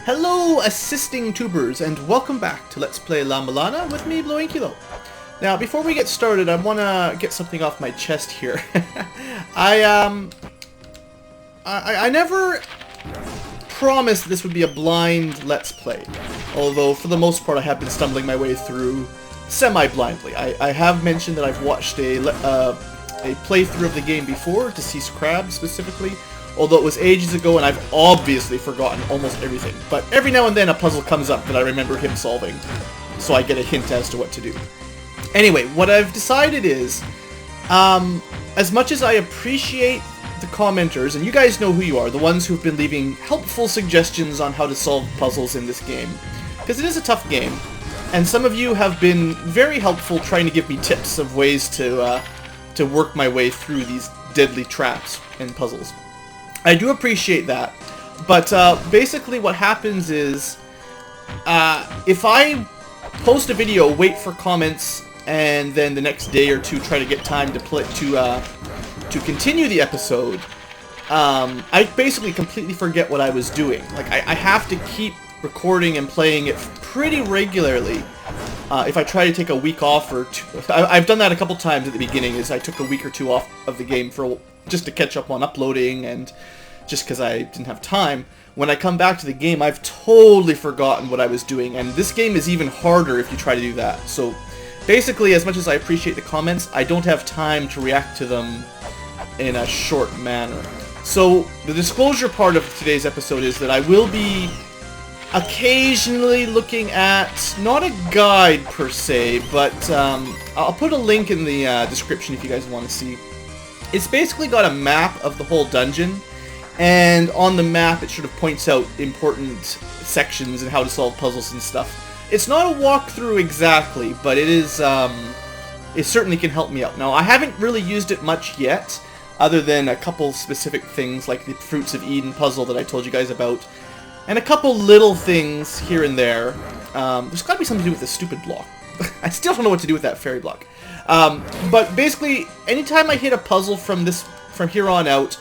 Hello, assisting tubers, and welcome back to Let's Play La-Mulana with me, BlueAnkylo. Now, before we get started, I want to get something off my chest here. I never promised this would be a blind Let's Play, although for the most part I have been stumbling my way through semi-blindly. I have mentioned that I've watched a playthrough of the game before, to see Scrab specifically, although it was ages ago and I've obviously forgotten almost everything. But every now and then a puzzle comes up that I remember him solving, so I get a hint as to what to do. Anyway, what I've decided is, as much as I appreciate the commenters, and you guys know who you are, the ones who've been leaving helpful suggestions on how to solve puzzles in this game, because it is a tough game, and some of you have been very helpful trying to give me tips of ways to work my way through these deadly traps and puzzles. I do appreciate that, but basically what happens is, if I post a video, wait for comments, and then the next day or two try to get time to continue the episode, I basically completely forget what I was doing. Like, I have to keep recording and playing it pretty regularly. If I try to take a week off or two, I've done that a couple times at the beginning, is I took a week or two off of the game just to catch up on uploading, and just because I didn't have time. When I come back to the game, I've totally forgotten what I was doing, and this game is even harder if you try to do that. So basically, as much as I appreciate the comments, I don't have time to react to them in a short manner. So the disclosure part of today's episode is that I will be occasionally looking at, not a guide per se, but I'll put a link in the description if you guys want to see. It's basically got a map of the whole dungeon, and on the map it sort of points out important sections and how to solve puzzles and stuff. It's not a walkthrough exactly, but it is, it certainly can help me out. Now, I haven't really used it much yet, other than a couple specific things like the Fruits of Eden puzzle that I told you guys about, and a couple little things here and there. There's got to be something to do with this stupid block. I still don't know what to do with that fairy block. But basically, anytime I hit a puzzle from here on out,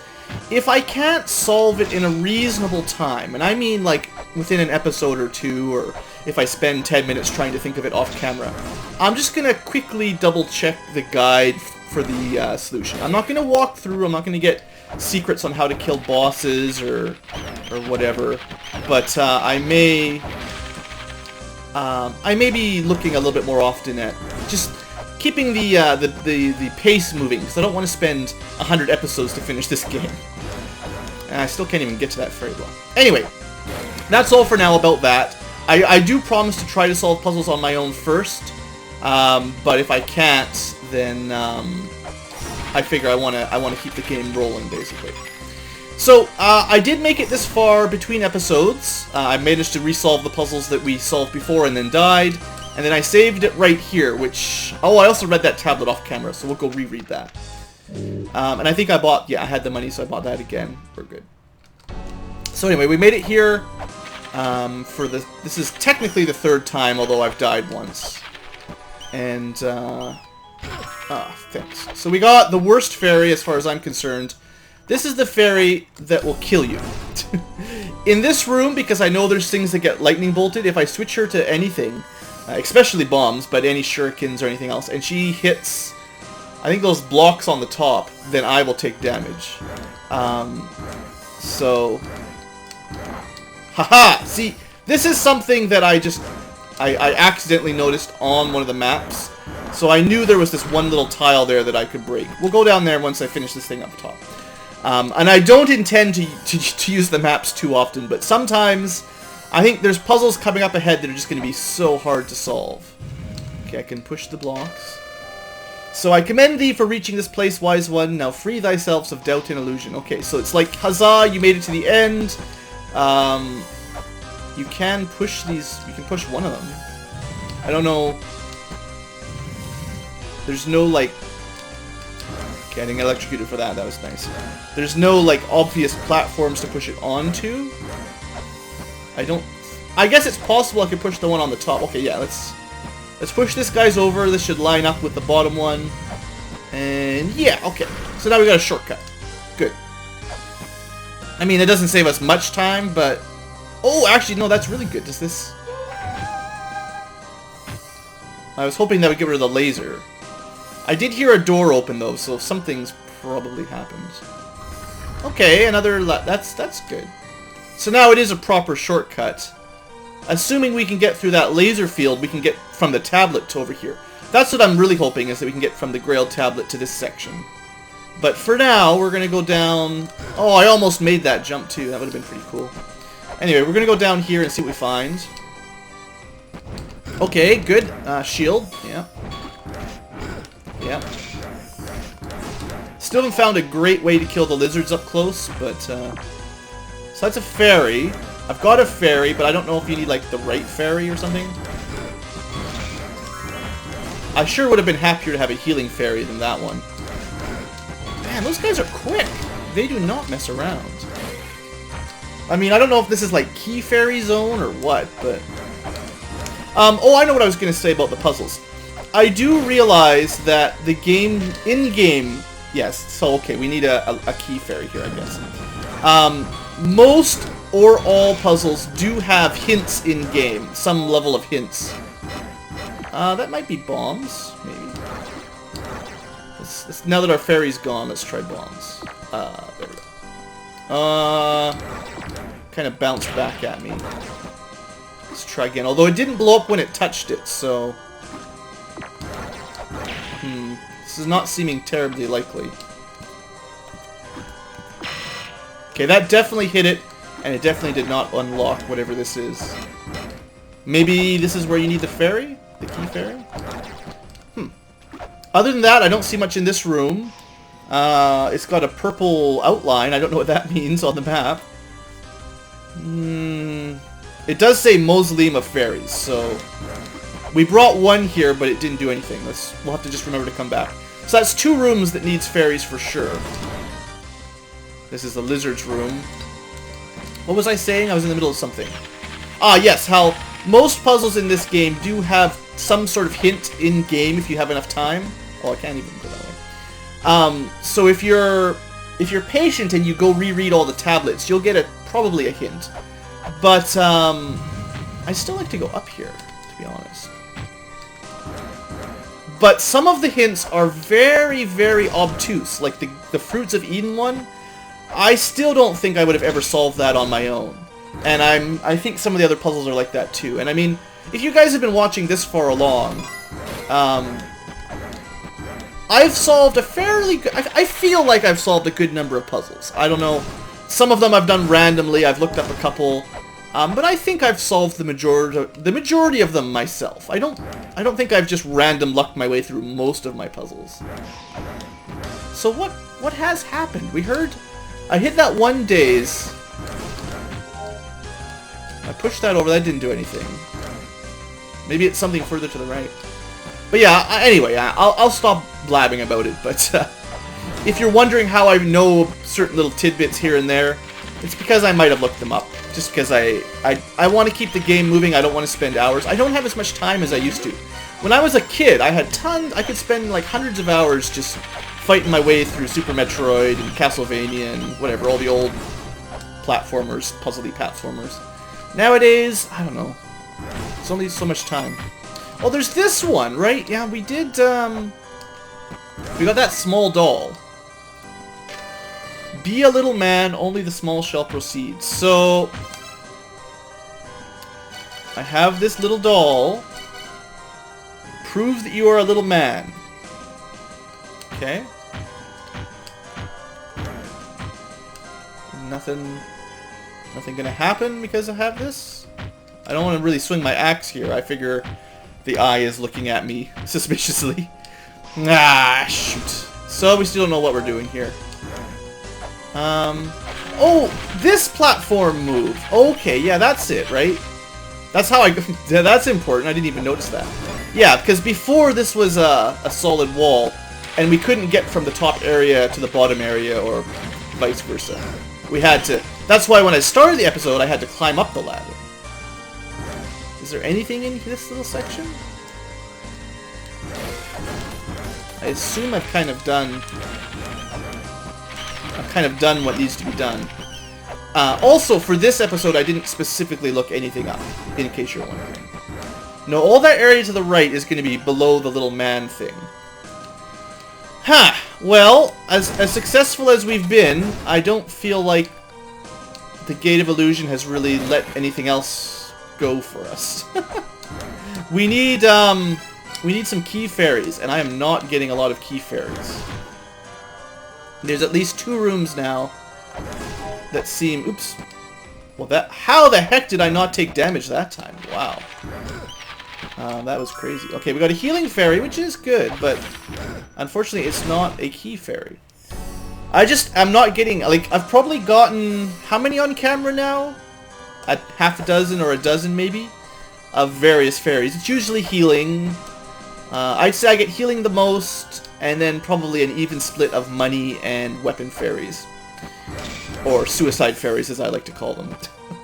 if I can't solve it in a reasonable time, and I mean like within an episode or two, or if I spend 10 minutes trying to think of it off camera, I'm just going to quickly double check the guide for the solution. I'm not going to walk through, I'm not going to get secrets on how to kill bosses or whatever, but I may be looking a little bit more often at just keeping the pace moving, because I don't want to spend 100 episodes to finish this game. And I still can't even get to that fairy block. Anyway, that's all for now about that. I do promise to try to solve puzzles on my own first, but if I can't, then I figure I want to keep the game rolling, basically. So, I did make it this far between episodes. I managed to resolve the puzzles that we solved before and then died. And then I saved it right here, which... Oh, I also read that tablet off camera, so we'll go reread that. And I think I had the money, so I bought that again. We're good. So anyway, we made it here this is technically the third time, although I've died once. And, thanks. So we got the worst fairy, as far as I'm concerned. This is the fairy that will kill you. In this room, because I know there's things that get lightning bolted, if I switch her to anything... especially bombs, but any shurikens or anything else, and she hits, I think, those blocks on the top, then I will take damage. So... Haha! See, this is something that I accidentally noticed on one of the maps, so I knew there was this one little tile there that I could break. We'll go down there once I finish this thing up top. And I don't intend to use the maps too often, but sometimes... I think there's puzzles coming up ahead that are just going to be so hard to solve. Okay, I can push the blocks. So I commend thee for reaching this place, wise one. Now free thyself of doubt and illusion. Okay, so it's like, huzzah, you made it to the end. You can push these... You can push one of them. I don't know... There's no, like... Okay, I didn't get electrocuted for that. That was nice. There's no, like, obvious platforms to push it onto. I guess it's possible I could push the one on the top. Okay, yeah, let's push this guy's over. This should line up with the bottom one. And yeah, okay. So now we got a shortcut. Good. I mean, it doesn't save us much time, but Oh, actually, no, that's really good. Does this... I was hoping that would get rid of the laser. I did hear a door open, though, so something's probably happened. Okay, another... That's good. So now it is a proper shortcut. Assuming we can get through that laser field, we can get from the tablet to over here. That's what I'm really hoping, is that we can get from the Grail tablet to this section. But for now, we're going to go down... Oh, I almost made that jump, too. That would have been pretty cool. Anyway, we're going to go down here and see what we find. Okay, good. Shield. Yeah. Yeah. Still haven't found a great way to kill the lizards up close, but... So that's a fairy. I've got a fairy, but I don't know if you need, like, the right fairy or something. I sure would have been happier to have a healing fairy than that one. Man, those guys are quick. They do not mess around. I mean, I don't know if this is like Key Fairy Zone or what, but... oh, I know what I was going to say about the puzzles. I do realize that the game... In-game... Yes, so okay, we need a Key Fairy here, I guess. Most or all puzzles do have hints in-game. Some level of hints. That might be bombs, maybe. Now that our fairy's gone, let's try bombs. There we go. Kind of bounced back at me. Let's try again. Although it didn't blow up when it touched it, so... This is not seeming terribly likely. Okay, that definitely hit it, and it definitely did not unlock whatever this is. Maybe this is where you need the fairy? The Key Fairy? Other than that, I don't see much in this room. It's got a purple outline. I don't know what that means on the map. It does say Mausoleum of Fairies, so... We brought one here, but it didn't do anything. We'll have to just remember to come back. So that's 2 rooms that needs fairies for sure. This is the lizard's room. What was I saying? I was in the middle of something. Ah, yes, how most puzzles in this game do have some sort of hint in-game if you have enough time. Oh, I can't even go that way. So if you're patient and you go reread all the tablets, you'll get probably a hint. But I still like to go up here, to be honest. But some of the hints are very, very obtuse, like the Fruits of Eden one. I still don't think I would have ever solved that on my own. And I think some of the other puzzles are like that too. And I mean, if you guys have been watching this far along, I've solved a fairly good... I feel like I've solved a good number of puzzles. I don't know. Some of them I've done randomly. I've looked up a couple. But I think I've solved the majority of them myself. I don't think I've just random lucked my way through most of my puzzles. So what has happened? We heard... I hit that one daze. I pushed that over. That didn't do anything. Maybe it's something further to the right. But yeah, anyway, I'll stop blabbing about it. But if you're wondering how I know certain little tidbits here and there, it's because I might have looked them up. Just because I want to keep the game moving. I don't want to spend hours. I don't have as much time as I used to. When I was a kid, I had tons. I could spend like hundreds of hours just fighting my way through Super Metroid and Castlevania and whatever, all the old platformers, puzzly platformers. Nowadays, I don't know. It's only so much time. Oh, there's this one, right? Yeah, we did, we got that small doll. Be a little man, only the small shall proceed. So, I have this little doll. Prove that you are a little man. Okay. Nothing gonna happen because I have this? I don't want to really swing my axe here. I figure the eye is looking at me suspiciously. Ah, shoot. So we still don't know what we're doing here. Oh, this platform move. Okay, yeah, that's it, right? That's how I... Yeah, that's important. I didn't even notice that. Yeah, because before this was a solid wall, and we couldn't get from the top area to the bottom area, or vice versa. We had to... That's why when I started the episode, I had to climb up the ladder. Is there anything in this little section? I assume I've kind of done what needs to be done. Also, for this episode, I didn't specifically look anything up, in case you're wondering. No, all that area to the right is going to be below the little man thing. Huh. Well, as successful as we've been, I don't feel like the Gate of Illusion has really let anything else go for us. We need some key fairies, and I am not getting a lot of key fairies. There's at least 2 rooms now that seem... Oops. Well, how the heck did I not take damage that time? Wow. That was crazy. Okay, we got a healing fairy, which is good, but unfortunately it's not a key fairy. I'm not getting... Like, I've probably gotten... How many on camera now? A half a dozen or a dozen, maybe? Of various fairies. It's usually healing. I'd say I get healing the most, and then probably an even split of money and weapon fairies. Or suicide fairies, as I like to call them.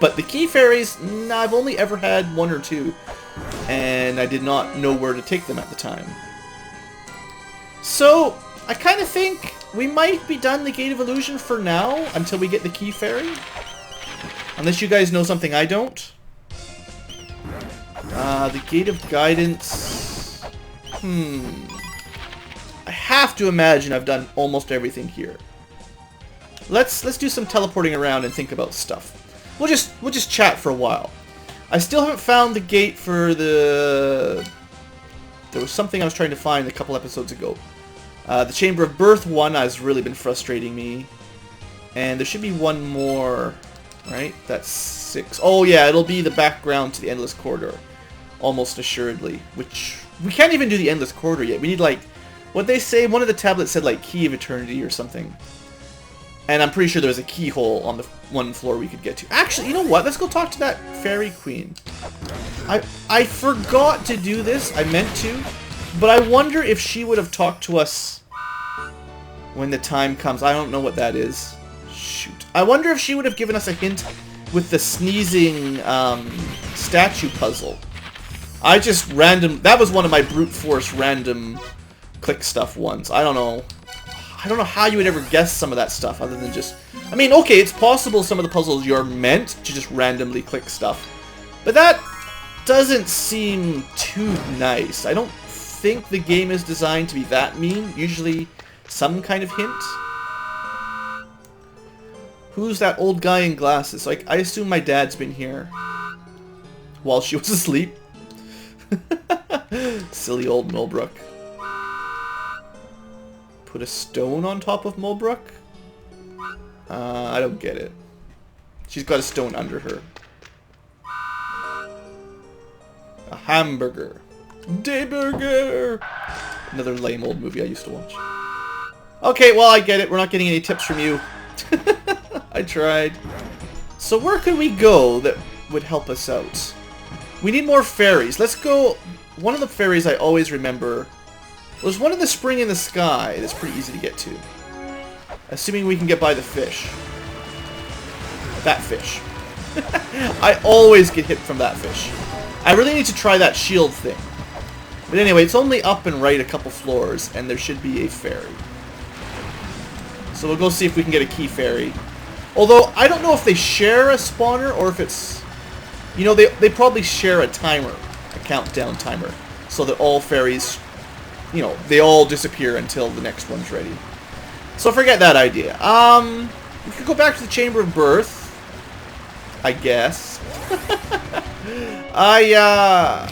But the key fairies, nah, I've only ever had 1 or 2. And I did not know where to take them at the time. So, I kind of think we might be done the Gate of Illusion for now, until we get the key fairy. Unless you guys know something I don't. The Gate of Guidance... I have to imagine I've done almost everything here. Let's do some teleporting around and think about stuff. We'll just chat for a while. I still haven't found the gate for the... There was something I was trying to find a couple episodes ago. The Chamber of Birth one has really been frustrating me. And there should be one more, right? That's 6. Oh yeah, it'll be the background to the Endless Corridor. Almost assuredly. Which, we can't even do the Endless Corridor yet. We need like, what they say, one of the tablets said like Key of Eternity or something. And I'm pretty sure there's a keyhole on the one floor we could get to. Actually, you know what? Let's go talk to that fairy queen. I forgot to do this. I meant to. But I wonder if she would have talked to us when the time comes. I don't know what that is. Shoot. I wonder if she would have given us a hint with the sneezing statue puzzle. I just that was one of my brute force random click stuff ones. I don't know how you would ever guess some of that stuff other than just... I mean, okay, it's possible some of the puzzles you're meant to just randomly click stuff. But that doesn't seem too nice. I don't think the game is designed to be that mean. Usually some kind of hint. Who's that old guy in glasses? Like, I assume my dad's been here while she was asleep. Silly old Millbrook. Put a stone on top of Mulbrook? I don't get it. She's got a stone under her. A hamburger. Dayburger! Another lame old movie I used to watch. Okay, well, I get it. We're not getting any tips from you. I tried. So where could we go that would help us out? We need more fairies. Let's go... One of the fairies I always remember... There's one in the spring in the sky that's pretty easy to get to. Assuming we can get by the fish. That fish. I always get hit from that fish. I really need to try that shield thing. But anyway, it's only up and right a couple floors, and there should be a fairy. So we'll go see if we can get a key fairy. Although, I don't know if they share a spawner, or if it's... You know, they probably share a timer. A countdown timer. So that all fairies... You know, they all disappear until the next one's ready. So forget that idea. We could go back to the Chamber of Birth. I guess. I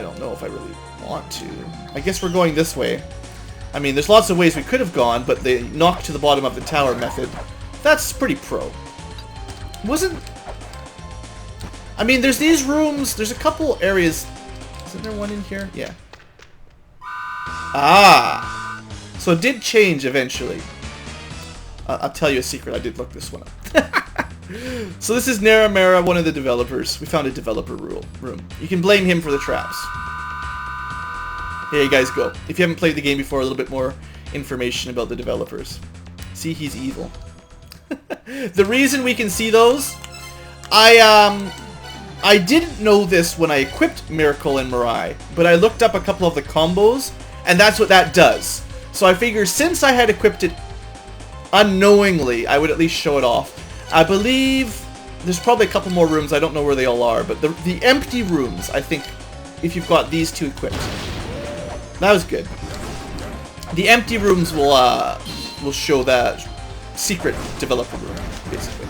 don't know if I really want to. I guess we're going this way. I mean, there's lots of ways we could have gone, but the knock to the bottom of the tower method, that's pretty pro. Wasn't... I mean, there's these rooms, there's a couple areas... Isn't there one in here? Yeah. Ah! So it did change eventually. I'll tell you a secret, I did look this one up. So this is Naramara, one of the developers. We found a developer room. You can blame him for the traps. Here you guys go. If you haven't played the game before, a little bit more information about the developers. See, he's evil. The reason we can see those, I didn't know this when I equipped Miracle and Mirai, but I looked up a couple of the combos, and that's what that does. So I figured since I had equipped it unknowingly, I would at least show it off. I believe there's probably a couple more rooms. I don't know where they all are, but the empty rooms, I think, if you've got these two equipped. That was good. The empty rooms will show that secret developer room, basically.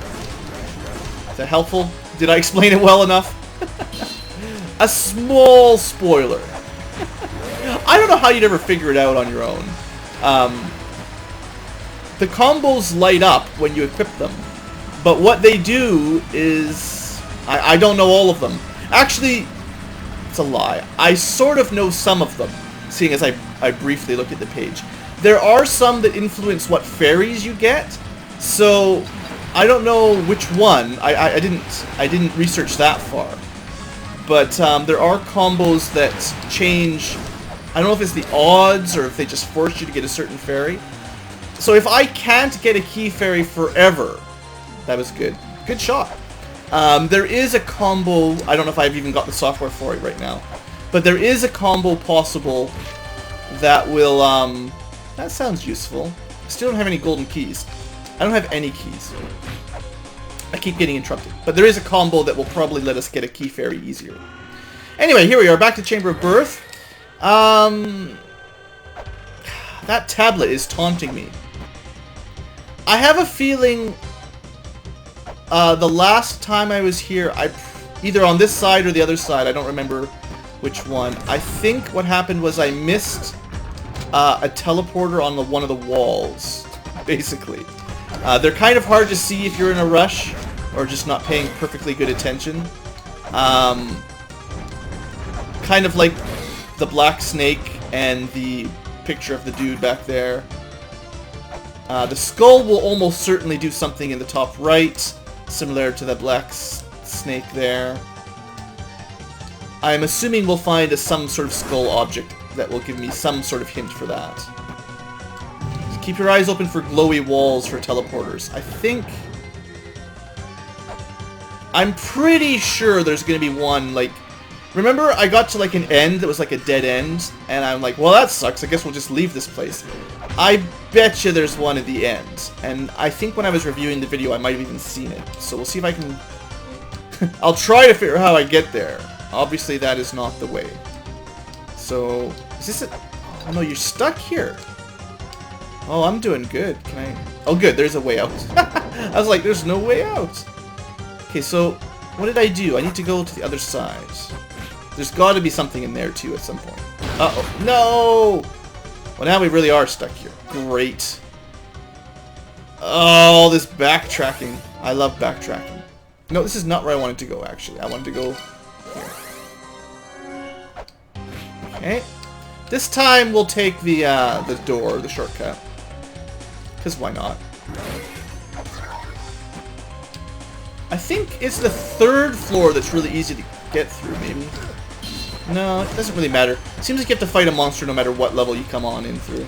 Is that helpful? Did I explain it well enough? A small spoiler. I don't know how you'd ever figure it out on your own. The combos light up when you equip them, but what they do is... I don't know all of them. Actually, it's a lie. I sort of know some of them, seeing as I briefly look at the page. There are some that influence what fairies you get, so I don't know which one. I didn't research that far. But there are combos that change... I don't know if it's the odds or if they just force you to get a certain fairy. So if I can't get a key fairy forever... That was good. Good shot. There is a combo... I don't know if I've even got the software for it right now. But there is a combo possible that will... that sounds useful. I still don't have any golden keys. I don't have any keys. I keep getting interrupted. But there is a combo that will probably let us get a key fairy easier. Anyway, here we are, back to Chamber of Birth. That tablet is taunting me. I have a feeling the last time I was here, either on this side or the other side, I don't remember which one. I think what happened was I missed a teleporter on one of the walls, basically. They're kind of hard to see if you're in a rush or just not paying perfectly good attention. Kind of like the black snake and the picture of the dude back there. The skull will almost certainly do something in the top right, similar to the black snake there. I'm assuming we'll find some sort of skull object that will give me some sort of hint for that. Just keep your eyes open for glowy walls for teleporters. I'm pretty sure there's going to be one, like... Remember, I got to, like, an end that was, like, a dead end, and I'm like, well, that sucks, I guess we'll just leave this place. I bet you there's one at the end, and I think when I was reviewing the video, I might have even seen it. So we'll see if I can... I'll try to figure out how I get there. Obviously, that is not the way. So, is this it? Oh, no, you're stuck here. Oh, I'm doing good. Can I... Oh, good, there's a way out. I was like, there's no way out. Okay, so, what did I do? I need to go to the other side. There's got to be something in there, too, at some point. Uh-oh. No! Well, now we really are stuck here. Great. Oh, this backtracking. I love backtracking. No, this is not where I wanted to go, actually. I wanted to go here. Okay. This time, we'll take the door, the shortcut. Because why not? I think it's the third floor that's really easy to get through, maybe. No, it doesn't really matter. Seems like you have to fight a monster no matter what level you come on in through.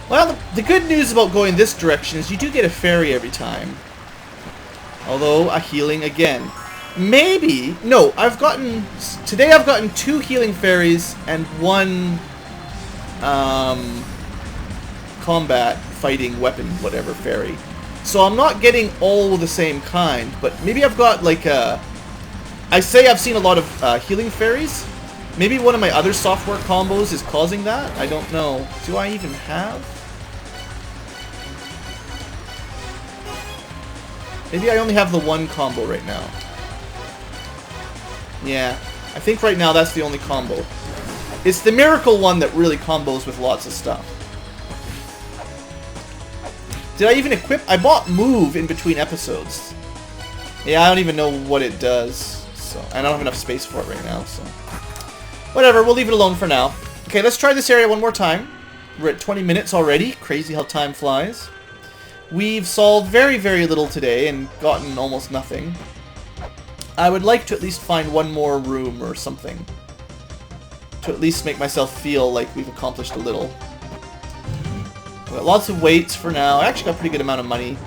Well, the good news about going this direction is you do get a fairy every time. Although, a healing again. Maybe... No, today I've gotten 2 healing fairies and 1... combat, fighting, weapon, whatever fairy. So I'm not getting all the same kind, but maybe I've got, like, I say I've seen a lot of healing fairies. Maybe one of my other software combos is causing that? I don't know. Do I even have? Maybe I only have the one combo right now. Yeah. I think right now that's the only combo. It's the miracle one that really combos with lots of stuff. Did I even equip? I bought Move in between episodes. Yeah, I don't even know what it does. So, I don't have enough space for it right now, so... Whatever, we'll leave it alone for now. Okay, let's try this area one more time. We're at 20 minutes already. Crazy how time flies. We've solved very, very little today and gotten almost nothing. I would like to at least find one more room or something. To at least make myself feel like we've accomplished a little. We've got lots of weights for now. I actually got a pretty good amount of money.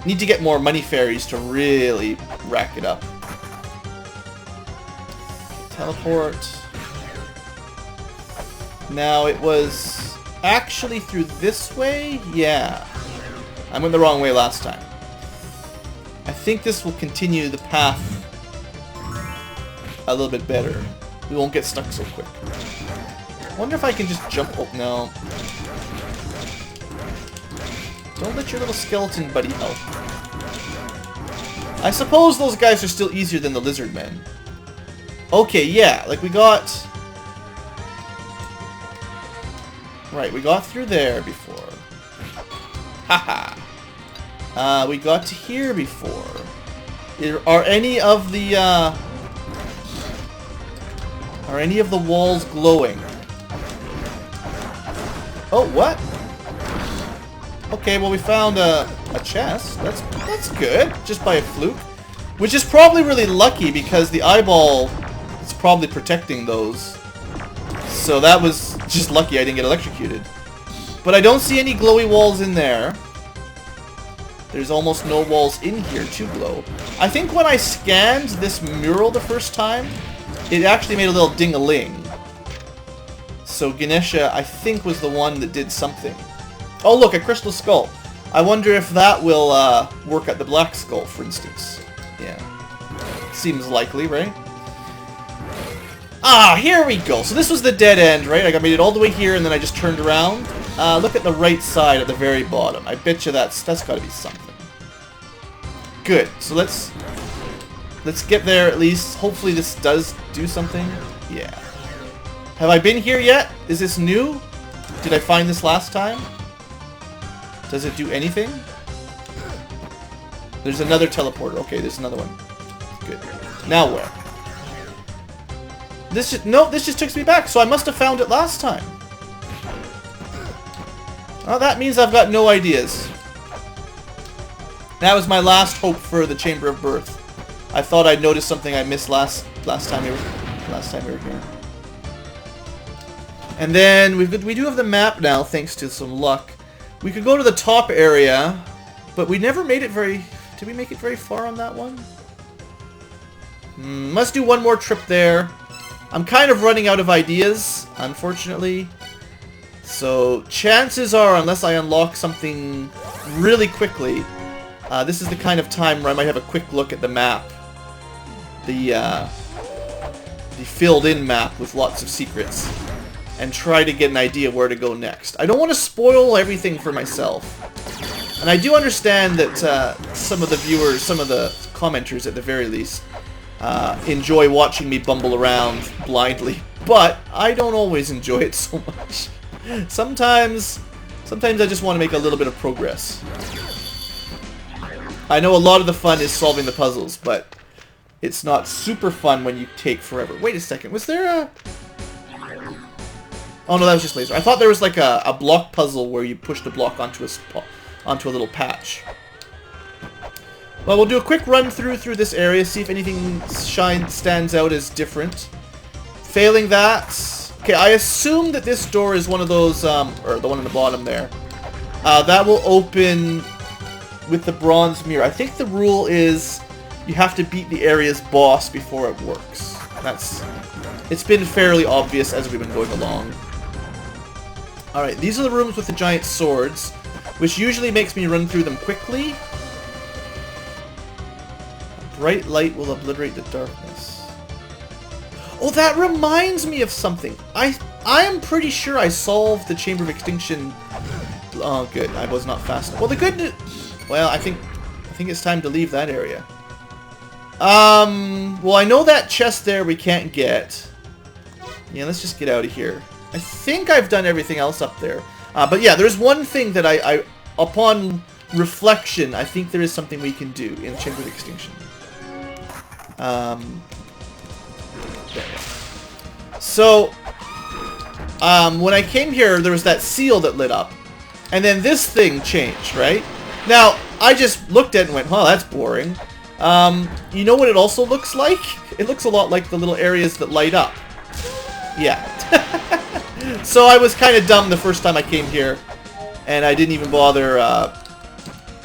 Need to get more money fairies to really rack it up. Teleport. Now, it was actually through this way? Yeah. I went the wrong way last time. I think this will continue the path a little bit better. We won't get stuck so quick. I wonder if I can just jump... Oh, no. Don't let your little skeleton buddy help. I suppose those guys are still easier than the lizard men. Okay, yeah, like we got... Right, we got through there before. Haha. We got to here before. Are any of the walls glowing? Oh, what? Okay, well we found a chest. That's good, just by a fluke. Which is probably really lucky because the eyeball is probably protecting those. So that was just lucky I didn't get electrocuted. But I don't see any glowy walls in there. There's almost no walls in here to glow. I think when I scanned this mural the first time, it actually made a little ding-a-ling. So Ganesha, I think, was the one that did something. Oh look, a crystal skull. I wonder if that will work at the black skull, for instance. Yeah. Seems likely, right? Ah, here we go. So this was the dead end, right? I made it all the way here and then I just turned around. Look at the right side at the very bottom. I bet you that's got to be something. Good. So let's get there at least. Hopefully this does do something. Yeah. Have I been here yet? Is this new? Did I find this last time? Does it do anything? There's another teleporter. Okay, there's another one. Good. Now where? This just takes me back. So I must have found it last time. Oh, that means I've got no ideas. That was my last hope for the Chamber of Birth. I thought I'd noticed something I missed last time we were here. And then we do have the map now, thanks to some luck. We could go to the top area, but we never made it very... Did we make it very far on that one? Must do one more trip there. I'm kind of running out of ideas, unfortunately. So, chances are, unless I unlock something really quickly, this is the kind of time where I might have a quick look at the map. The filled-in map with lots of secrets. And try to get an idea where to go next. I don't want to spoil everything for myself. And I do understand that some of the viewers, some of the commenters at the very least, enjoy watching me bumble around blindly. But I don't always enjoy it so much. Sometimes I just want to make a little bit of progress. I know a lot of the fun is solving the puzzles, but it's not super fun when you take forever. Wait a second, was there a... Oh no, that was just laser. I thought there was like a block puzzle where you pushed a block onto a little patch. Well, we'll do a quick run through this area, see if anything stands out as different. Failing that... Okay, I assume that this door is one of those, or the one on the bottom there. That will open with the bronze mirror. I think the rule is you have to beat the area's boss before it works. It's been fairly obvious as we've been going along. Alright, these are the rooms with the giant swords, which usually makes me run through them quickly. A bright light will obliterate the darkness. Oh, that reminds me of something. I am pretty sure I solved the Chamber of Extinction. Oh, good. I was not fast enough. Well, the good news... Well, I think it's time to leave that area. Well, I know that chest there we can't get. Yeah, let's just get out of here. I think I've done everything else up there. But yeah, there's one thing that I upon reflection, I think there is something we can do in Chamber of Extinction. So, when I came here, there was that seal that lit up. And then this thing changed, right? Now, I just looked at it and went, oh, that's boring. You know what it also looks like? It looks a lot like the little areas that light up. Yeah. So I was kind of dumb the first time I came here, and I didn't even bother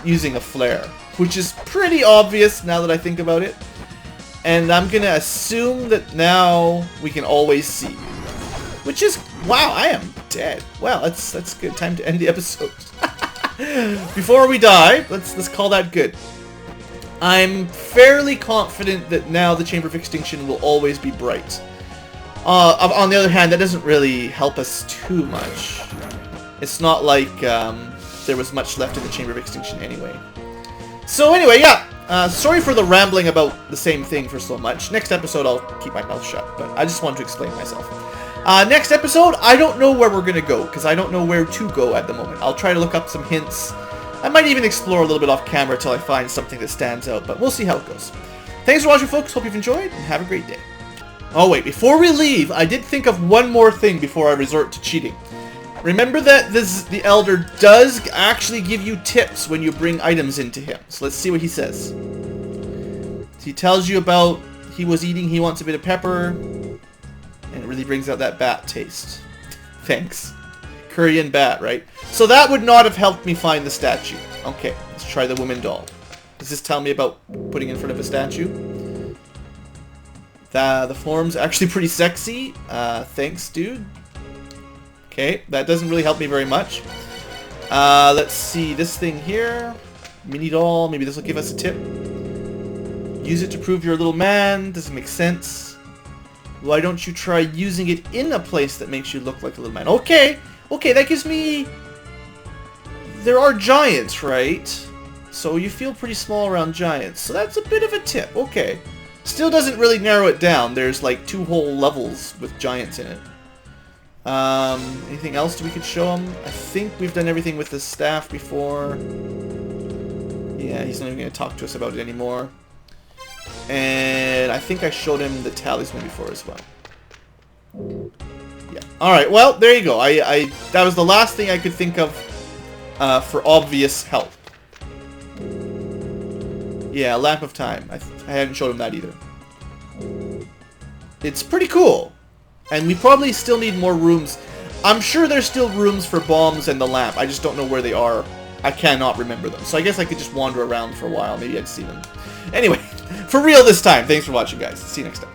using a flare, which is pretty obvious now that I think about it. And I'm gonna assume that now we can always see, which is wow. I am dead. Wow, that's good. Time to end the episode. Before we die, let's call that good. I'm fairly confident that now the Chamber of Extinction will always be bright. On the other hand, that doesn't really help us too much. It's not like there was much left in the Chamber of Extinction anyway. So anyway, yeah. Sorry for the rambling about the same thing for so much. Next episode, I'll keep my mouth shut, but I just wanted to explain myself. Next episode, I don't know where we're going to go, because I don't know where to go at the moment. I'll try to look up some hints. I might even explore a little bit off camera till I find something that stands out, but we'll see how it goes. Thanks for watching, folks. Hope you've enjoyed, and have a great day. Oh wait, before we leave, I did think of one more thing before I resort to cheating. Remember that the Elder does actually give you tips when you bring items into him. So let's see what he says. He tells you about he wants a bit of pepper, and it really brings out that bat taste. Thanks. Curry and bat, right? So that would not have helped me find the statue. Okay, let's try the woman doll. Does this tell me about putting in front of a statue? The form's actually pretty sexy. Thanks, dude. Okay, that doesn't really help me very much. Let's see, this thing here. Mini doll, maybe this will give us a tip. Use it to prove you're a little man. Doesn't make sense. Why don't you try using it in a place that makes you look like a little man? Okay, okay, that gives me... There are giants, right? So you feel pretty small around giants. So that's a bit of a tip, okay. Still doesn't really narrow it down. There's like 2 whole levels with giants in it. Anything else we could show him? I think we've done everything with the staff before. Yeah, he's not even going to talk to us about it anymore. And I think I showed him the talisman before as well. Yeah. Alright, well, there you go. That was the last thing I could think of for obvious help. Yeah, Lamp of Time. I hadn't showed him that either. It's pretty cool. And we probably still need more rooms. I'm sure there's still rooms for bombs and the lamp. I just don't know where they are. I cannot remember them. So I guess I could just wander around for a while. Maybe I'd see them. Anyway, for real this time. Thanks for watching, guys. See you next time.